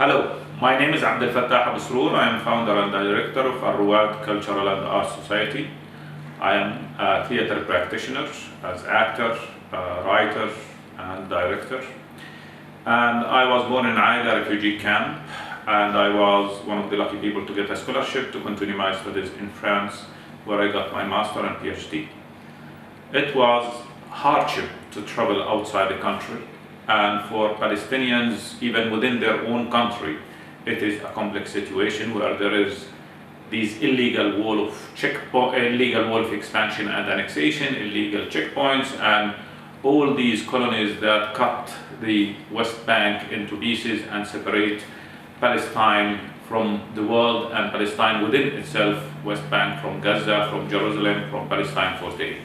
Hello, my name is Abdelfattah Abusrour. I am founder and director of Arwad Cultural and Art Society. I am a theatre practitioner as actor, writer and director. And I was born in Aida refugee camp, and I was one of the lucky people to get a scholarship to continue my studies in France, where I got my master and PhD. It was hardship to travel outside the country, and for Palestinians, even within their own country, it is a complex situation where there is these illegal wall of expansion and annexation, illegal checkpoints, and all these colonies that cut the West Bank into pieces and separate Palestine from the world, and Palestine within itself, West Bank from Gaza, from Jerusalem, from Palestine 48.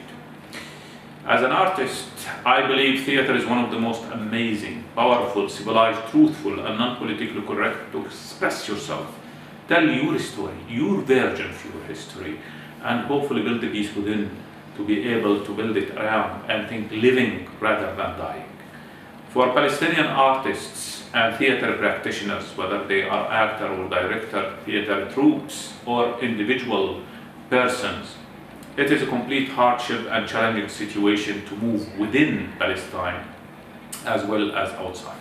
As an artist, I believe theatre is one of the most amazing, powerful, civilized, truthful, and non-politically correct to express yourself, tell your story, your version of your history, and hopefully build the peace within to be able to build it around and think living rather than dying. For Palestinian artists and theatre practitioners, whether they are actor or director, theatre troops, or individual persons, it is a complete hardship and challenging situation to move within Palestine as well as outside.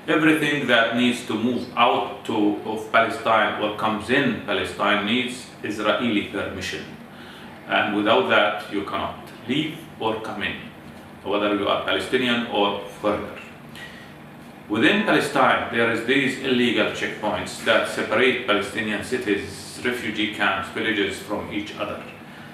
Everything that needs to move out of Palestine or comes in Palestine needs Israeli permission. And without that, you cannot leave or come in, whether you are Palestinian or foreigner. Within Palestine, there is these illegal checkpoints that separate Palestinian cities, refugee camps, villages from each other.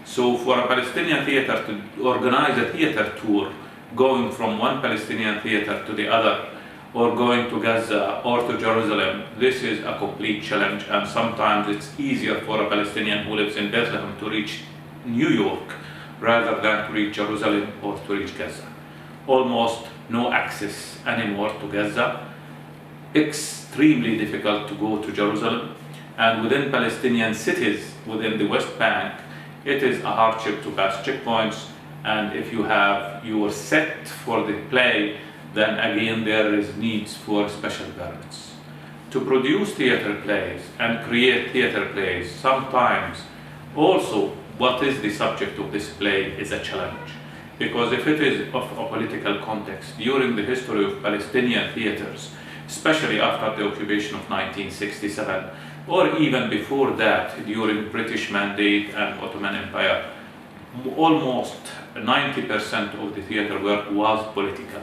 So for a Palestinian theatre to organize a theatre tour going from one Palestinian theatre to the other, or going to Gaza or to Jerusalem, this is a complete challenge, and sometimes it's easier for a Palestinian who lives in Bethlehem to reach New York rather than to reach Jerusalem or to reach Gaza. Almost no access anymore to Gaza, extremely difficult to go to Jerusalem, and within Palestinian cities within the West Bank, it is a hardship to pass checkpoints, and if you have your set for the play, then again there is needs for special permits. To produce theatre plays and create theatre plays, sometimes also what is the subject of this play is a challenge. Because if it is of a political context, during the history of Palestinian theatres, especially after the occupation of 1967, or even before that, during British Mandate and Ottoman Empire, almost 90% of the theatre work was political.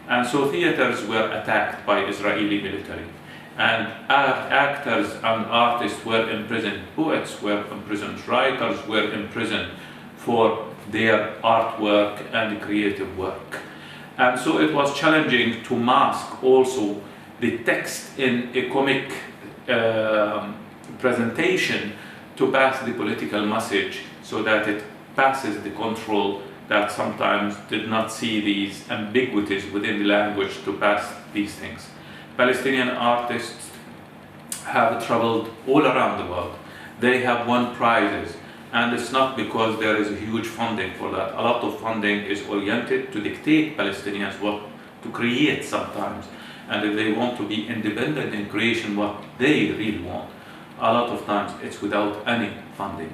And so theatres were attacked by Israeli military. And actors and artists were imprisoned, poets were imprisoned, writers were imprisoned for their artwork and creative work. And so it was challenging to mask also the text in a comic presentation to pass the political message, so that it passes the control that sometimes did not see these ambiguities within the language to pass these things. Palestinian artists have traveled all around the world. They have won prizes, and it's not because there is a huge funding for that. A lot of funding is oriented to dictate Palestinians what to create sometimes, and if they want to be independent in creation what they really want, a lot of times it's without any funding.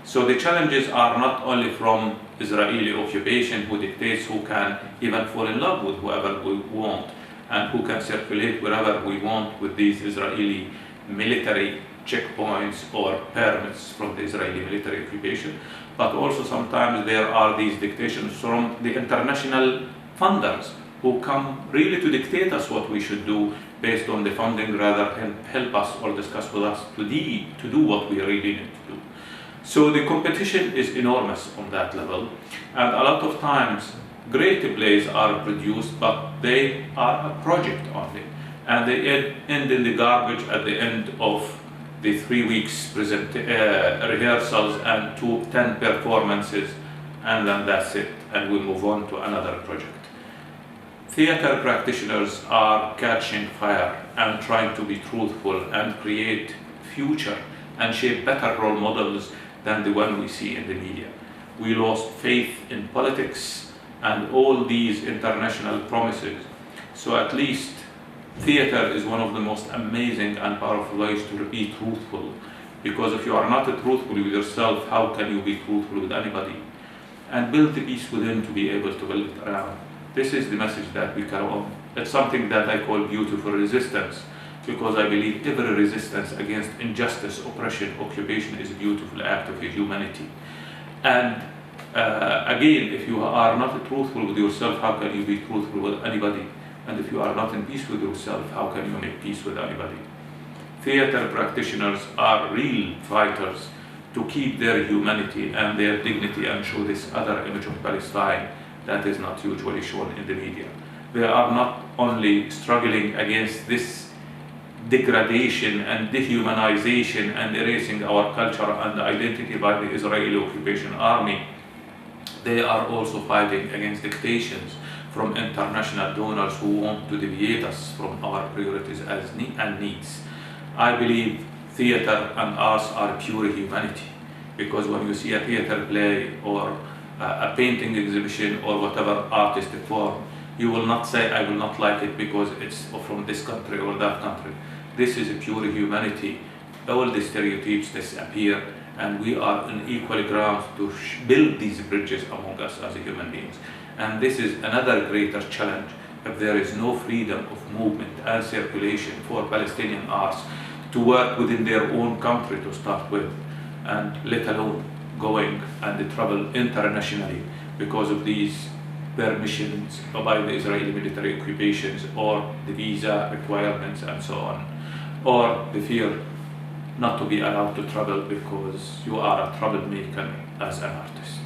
So the challenges are not only from Israeli occupation, who dictates who can even fall in love with whoever we want, and who can circulate wherever we want with these Israeli military checkpoints or permits from the Israeli military occupation, but also sometimes there are these dictations from the international funders who come really to dictate us what we should do based on the funding, rather than help us or discuss with us to do what we really need to do. So the competition is enormous on that level, and a lot of times great plays are produced, but they are a project only, and they end in the garbage at the end of the 3 weeks rehearsals and 10 performances, and then that's it, and we move on to another project. Theatre practitioners are catching fire and trying to be truthful and create future and shape better role models than the one we see in the media. We lost faith in politics and all these international promises. So at least Theater is one of the most amazing and powerful ways to be truthful, because if you are not truthful with yourself, how can you be truthful with anybody? And build the peace within to be able to build it around. This is the message that we carry on. It's something that I call beautiful resistance, because I believe every resistance against injustice, oppression, occupation is a beautiful act of humanity. And again, if you are not truthful with yourself, how can you be truthful with anybody? And if you are not in peace with yourself, how can you make peace with anybody? Theater practitioners are real fighters to keep their humanity and their dignity and show this other image of Palestine that is not usually shown in the media. They are not only struggling against this degradation and dehumanization and erasing our culture and identity by the Israeli occupation army, they are also fighting against dictations from international donors who want to deviate us from our priorities and needs. I believe theater and arts are pure humanity, because when you see a theater play or a painting exhibition or whatever artistic form, you will not say, I will not like it because it's from this country or that country. This is a pure humanity. All the stereotypes disappear, and we are on equal ground to build these bridges among us as human beings. And this is another greater challenge. If there is no freedom of movement and circulation for Palestinian arts to work within their own country to start with, and let alone going and travel internationally because of these permissions by the Israeli military occupations or the visa requirements and so on, or the fear not to be allowed to travel because you are a troublemaker as an artist.